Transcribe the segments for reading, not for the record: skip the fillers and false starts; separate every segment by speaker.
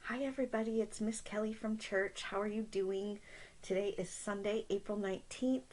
Speaker 1: Hi everybody, it's Miss Kelly from church. How are you doing? Today is Sunday, April 19th,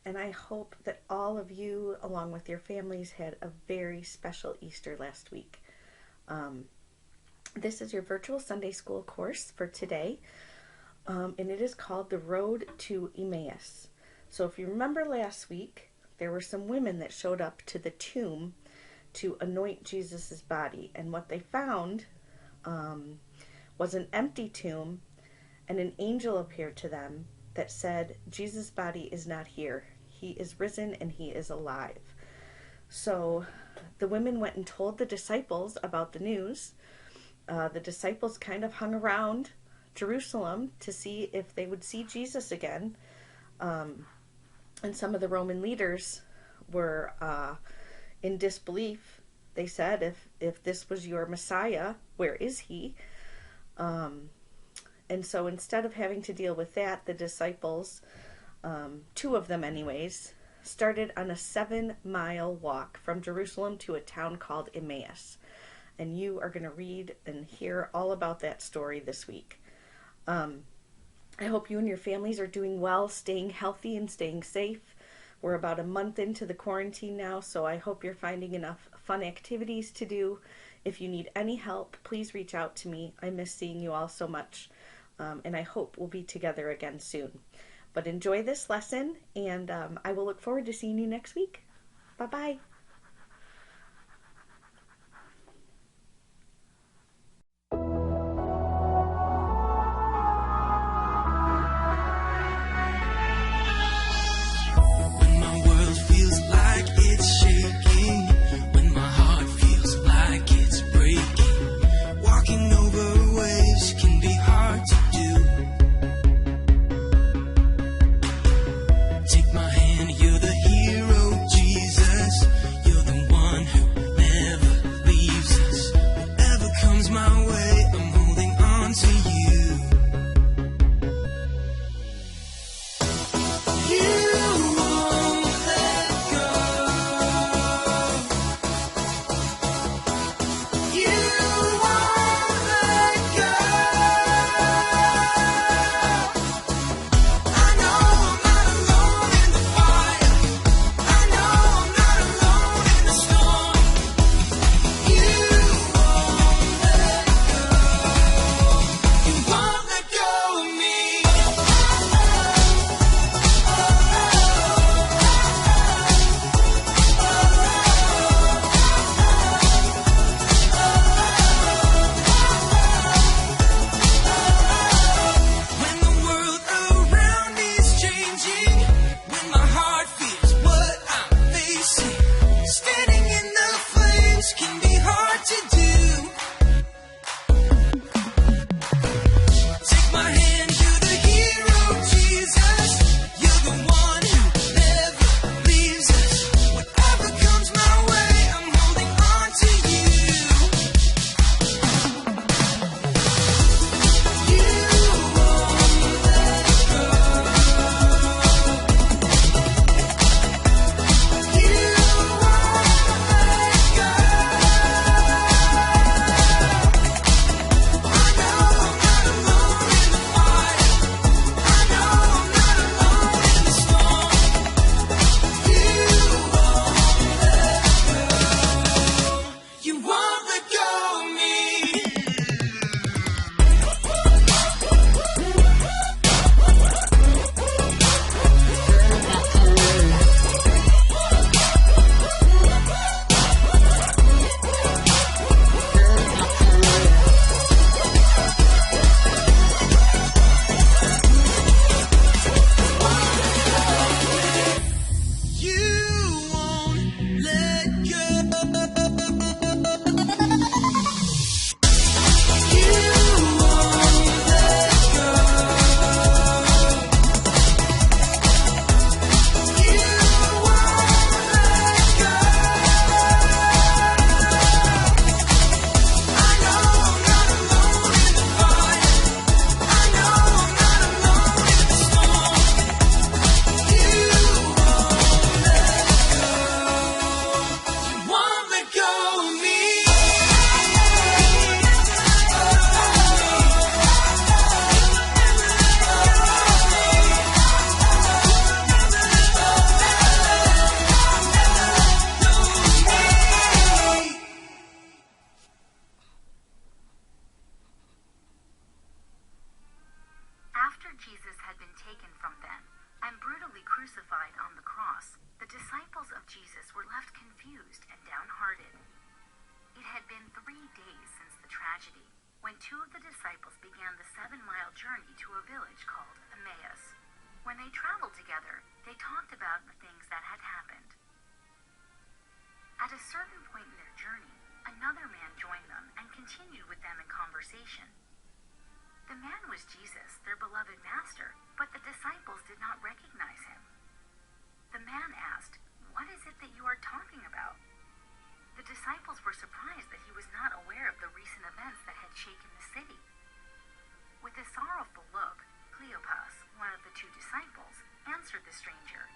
Speaker 1: and I hope that all of you, along with your families, had a very special Easter last week. This is your virtual Sunday school course for today, and it is called The Road to Emmaus. So if you remember last week, there were some women that showed up to the tomb to anoint Jesus's body, and what they found was an empty tomb, and an angel appeared to them that said, Jesus' body is not here. He is risen and he is alive. So the women went and told the disciples about the news. The disciples kind of hung around Jerusalem to see if they would see Jesus again. And some of the Roman leaders were in disbelief. They said, if this was your Messiah, where is he? And so instead of having to deal with that, the disciples, two of them anyways, started on a 7-mile walk from Jerusalem to a town called Emmaus. And you are going to read and hear all about that story this week. I hope you and your families are doing well, staying healthy and staying safe. We're about a month into the quarantine now, so I hope you're finding enough fun activities to do. If you need any help, please reach out to me. I miss seeing you all so much, and I hope we'll be together again soon. But enjoy this lesson, and I will look forward to seeing you next week. Bye-bye.
Speaker 2: Take my hand, you're the hero, Jesus. Jesus had been taken from them and brutally crucified on the cross, the disciples of Jesus were left confused and downhearted. It had been 3 days since the tragedy, when 2 of the disciples began the 7-mile journey to a village called Emmaus. When they traveled together, they talked about the things that had happened. At a certain point in their journey, another man joined them and continued with them in conversation. The man was Jesus, their beloved master, but the disciples did not recognize him. The man asked, "What is it that you are talking about?" The disciples were surprised that he was not aware of the recent events that had shaken the city. With a sorrowful look, Cleopas, one of the 2 disciples, answered the stranger,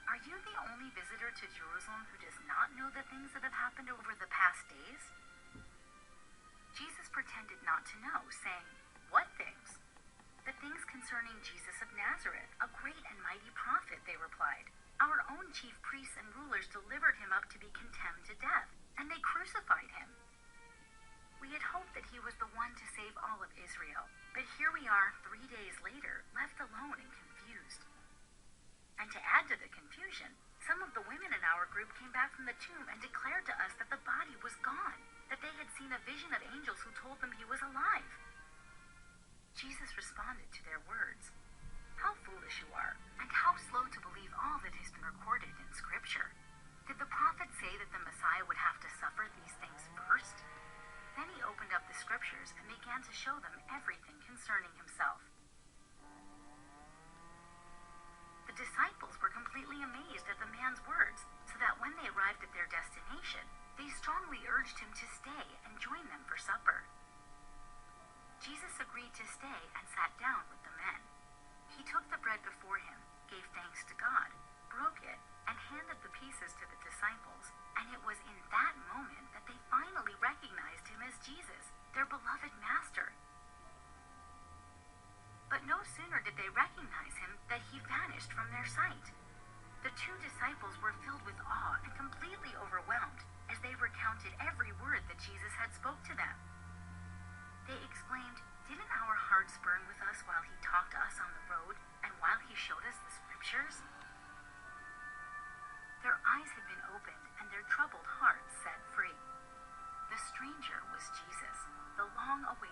Speaker 2: "Are you the only visitor to Jerusalem who does not know the things that have happened over the past days?" Jesus pretended not to know, saying, "What things?" "The things concerning Jesus of Nazareth, a great and mighty prophet," they replied. "Our own chief priests and rulers delivered him up to be condemned to death, and they crucified him. We had hoped that he was the one to save all of Israel, but here we are 3 days later, left alone and confused." And to add to the confusion, some of the women in our group came back from the tomb and declared to us that the body was gone, that they had seen a vision of angels who told them he was alive. Jesus responded to their words, "How foolish you are, and how slow to believe all that has been recorded in Scripture. Did the prophet say that the Messiah would have to suffer these things first?" Then he opened up the Scriptures and began to show them everything concerning himself. The disciples were completely amazed at the man's words, so that when they arrived at their destination, they strongly urged him to stay and join them for supper. Jesus agreed to stay and sat down with the men. He took the bread before him, gave thanks to God, broke it, and handed the pieces to the disciples, and it was in that moment that they finally recognized him as Jesus, their beloved master. But no sooner did they recognize him than he vanished from their sight. The 2 disciples were filled with awe and completely overwhelmed as they recounted every word that Jesus had spoke to them. They exclaimed, "Didn't our hearts burn with us while he talked to us on the road and while he showed us the Scriptures?" Their eyes had been opened and their troubled hearts set free. The stranger was Jesus, the long-awaited